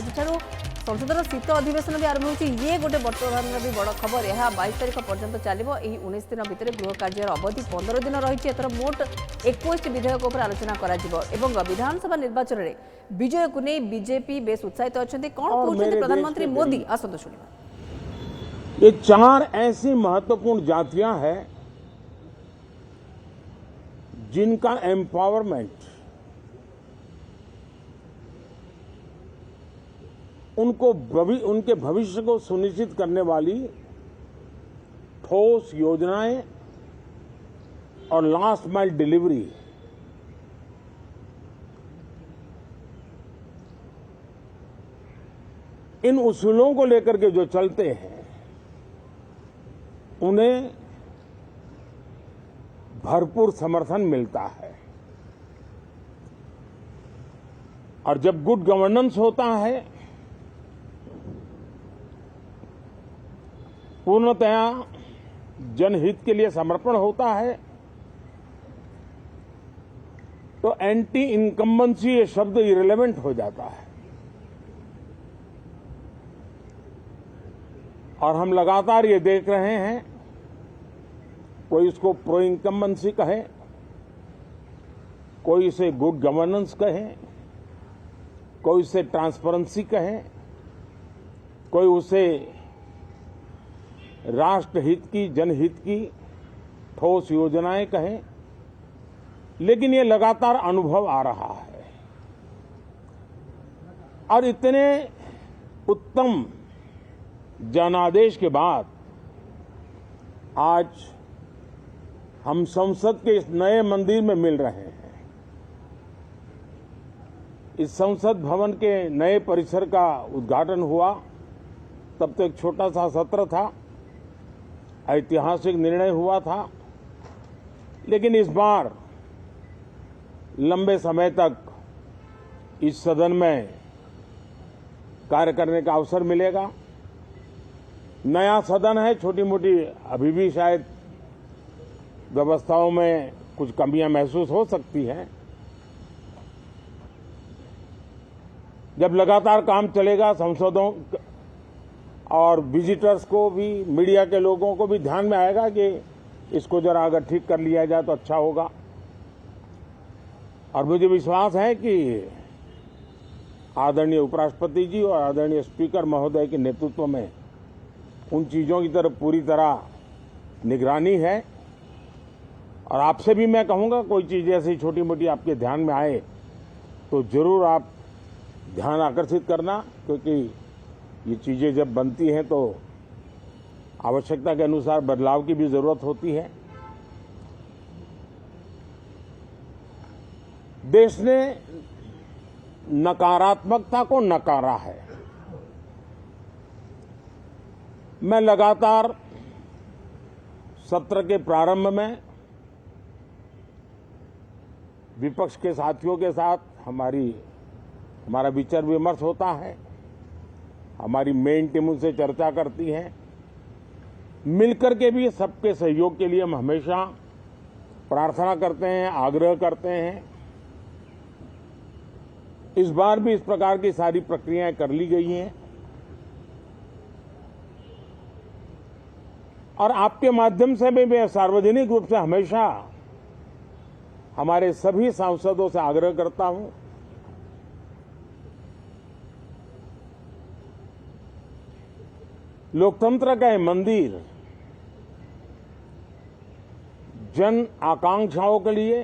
आज संसदर शीत अधिवेशन भी आरंभ होती ये गोटे वर्तमान भी बड़ खबर। यह 22 तारीख पर्यंत चलो। 19 दिन भितर गृह कार्य अवधि 15 दिन रही। एथर मोट 21 विधेयक पर आलोचना कर विधानसभा निर्वाचन में विजय को नहीं बीजेपी बेस उत्साहित अच्छा। कौन कहते प्रधानमंत्री मोदी आसत शुणा। ये 4 ऐसी महत्वपूर्ण जातियां हैं जिनका एम्पावरमेंट उनके भविष्य को सुनिश्चित करने वाली ठोस योजनाएं और लास्ट माइल डिलीवरी इन उसूलों को लेकर के जो चलते हैं उन्हें भरपूर समर्थन मिलता है। और जब गुड गवर्नेंस होता है, पूर्णतया जनहित के लिए समर्पण होता है, तो एंटी इनकम्बेंसी ये शब्द इरेलेवेंट हो जाता है। और हम लगातार ये देख रहे हैं, कोई इसको प्रो इनकम्बेंसी कहे, कोई इसे गुड गवर्नेंस कहे, कोई इसे ट्रांसपेरेंसी कहे, कोई उसे राष्ट्रहित की जनहित की ठोस योजनाएं कहें, लेकिन ये लगातार अनुभव आ रहा है। और इतने उत्तम जनादेश के बाद आज हम संसद के इस नए मंदिर में मिल रहे हैं। इस संसद भवन के नए परिसर का उद्घाटन हुआ, तब तो एक छोटा सा सत्र था, ऐतिहासिक निर्णय हुआ था, लेकिन इस बार लंबे समय तक इस सदन में कार्य करने का अवसर मिलेगा। नया सदन है, छोटी मोटी अभी भी शायद व्यवस्थाओं में कुछ कमियां महसूस हो सकती हैं। जब लगातार काम चलेगा, संसदों और विजिटर्स को भी, मीडिया के लोगों को भी ध्यान में आएगा कि इसको जरा अगर ठीक कर लिया जाए तो अच्छा होगा। और मुझे विश्वास है कि आदरणीय उपराष्ट्रपति जी और आदरणीय स्पीकर महोदय के नेतृत्व में उन चीजों की तरफ पूरी तरह निगरानी है। और आपसे भी मैं कहूंगा, कोई चीज ऐसी छोटी मोटी आपके ध्यान में आए तो जरूर आप ध्यान आकर्षित करना, क्योंकि ये चीजें जब बनती हैं तो आवश्यकता के अनुसार बदलाव की भी जरूरत होती है। देश ने नकारात्मकता को नकारा है। मैं लगातार सत्र के प्रारंभ में विपक्ष के साथियों के साथ हमारा विचार विमर्श होता है, हमारी मेन टीम उनसे चर्चा करती है। मिलकर के भी सबके सहयोग के लिए हम हमेशा प्रार्थना करते हैं, आग्रह करते हैं। इस बार भी इस प्रकार की सारी प्रक्रियाएं कर ली गई हैं। और आपके माध्यम से भी मैं सार्वजनिक रूप से हमेशा हमारे सभी सांसदों से आग्रह करता हूं, लोकतंत्र का ये मंदिर जन आकांक्षाओं के लिए,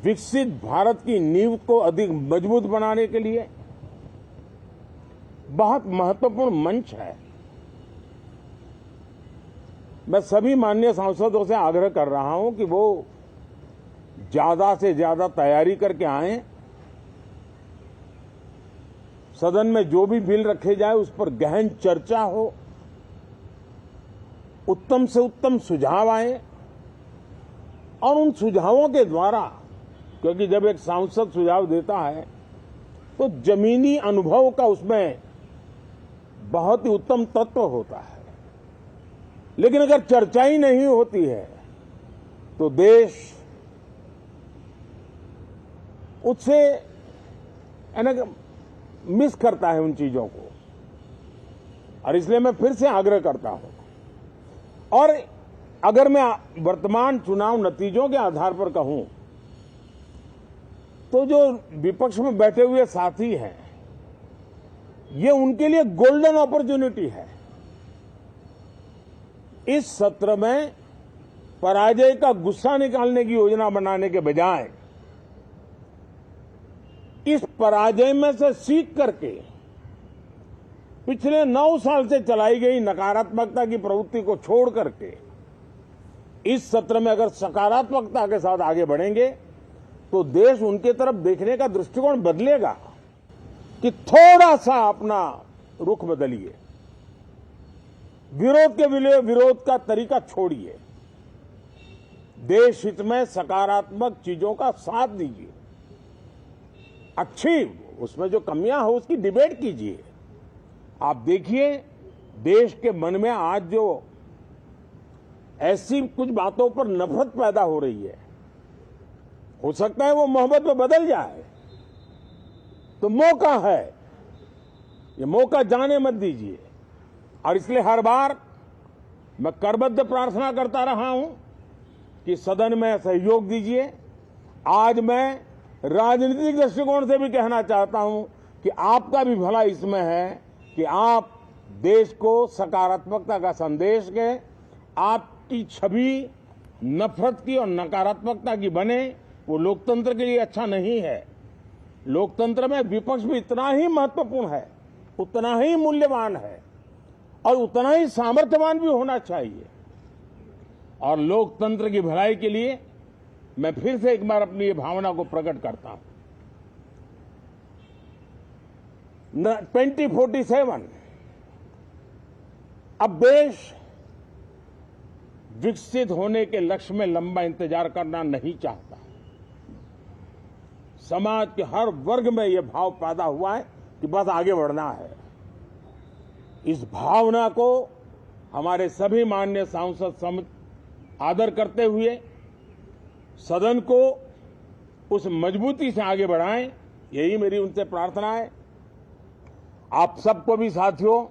विकसित भारत की नींव को अधिक मजबूत बनाने के लिए बहुत महत्वपूर्ण मंच है। मैं सभी माननीय सांसदों से आग्रह कर रहा हूं कि वो ज्यादा से ज्यादा तैयारी करके आएं। सदन में जो भी बिल रखे जाए उस पर गहन चर्चा हो, उत्तम से उत्तम सुझाव आए और उन सुझावों के द्वारा, क्योंकि जब एक सांसद सुझाव देता है तो जमीनी अनुभव का उसमें बहुत ही उत्तम तत्व होता है। लेकिन अगर चर्चा ही नहीं होती है तो देश उससे मिस करता है उन चीजों को, और इसलिए मैं फिर से आग्रह करता हूं। और अगर मैं वर्तमान चुनाव नतीजों के आधार पर कहूं तो जो विपक्ष में बैठे हुए साथी हैं, ये उनके लिए गोल्डन अपॉर्चुनिटी है। इस सत्र में पराजय का गुस्सा निकालने की योजना बनाने के बजाय इस पराजय में से सीख करके पिछले 9 साल से चलाई गई नकारात्मकता की प्रवृत्ति को छोड़ करके इस सत्र में अगर सकारात्मकता के साथ आगे बढ़ेंगे तो देश उनके तरफ देखने का दृष्टिकोण बदलेगा कि थोड़ा सा अपना रुख बदलिए, विरोध के लिए विरोध का तरीका छोड़िए, देश हित में सकारात्मक चीजों का साथ दीजिए, अच्छी उसमें जो कमियां हो उसकी डिबेट कीजिए। आप देखिए देश के मन में आज जो ऐसी कुछ बातों पर नफरत पैदा हो रही है, हो सकता है वो मोहब्बत में बदल जाए, तो मौका है, ये मौका जाने मत दीजिए। और इसलिए हर बार मैं करबद्ध प्रार्थना करता रहा हूं कि सदन में सहयोग दीजिए। आज मैं राजनीतिक दृष्टिकोण से भी कहना चाहता हूं कि आपका भी भला इसमें है कि आप देश को सकारात्मकता का संदेश दें, आपकी छवि नफरत की और नकारात्मकता की बने, वो लोकतंत्र के लिए अच्छा नहीं है। लोकतंत्र में विपक्ष भी इतना ही महत्वपूर्ण है, उतना ही मूल्यवान है और उतना ही सामर्थ्यवान भी होना चाहिए। और लोकतंत्र की भलाई के लिए मैं फिर से एक बार अपनी ये भावना को प्रकट करता हूं। 2047 अब देश विकसित होने के लक्ष्य में लंबा इंतजार करना नहीं चाहता। समाज के हर वर्ग में यह भाव पैदा हुआ है कि बस आगे बढ़ना है। इस भावना को हमारे सभी माननीय सांसद आदर करते हुए सदन को उस मजबूती से आगे बढ़ाएं, यही मेरी उनसे प्रार्थना है। आप सबको भी साथियों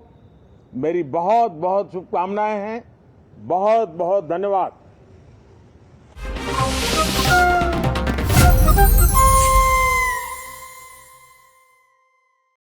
मेरी बहुत बहुत शुभकामनाएं हैं। बहुत बहुत धन्यवाद।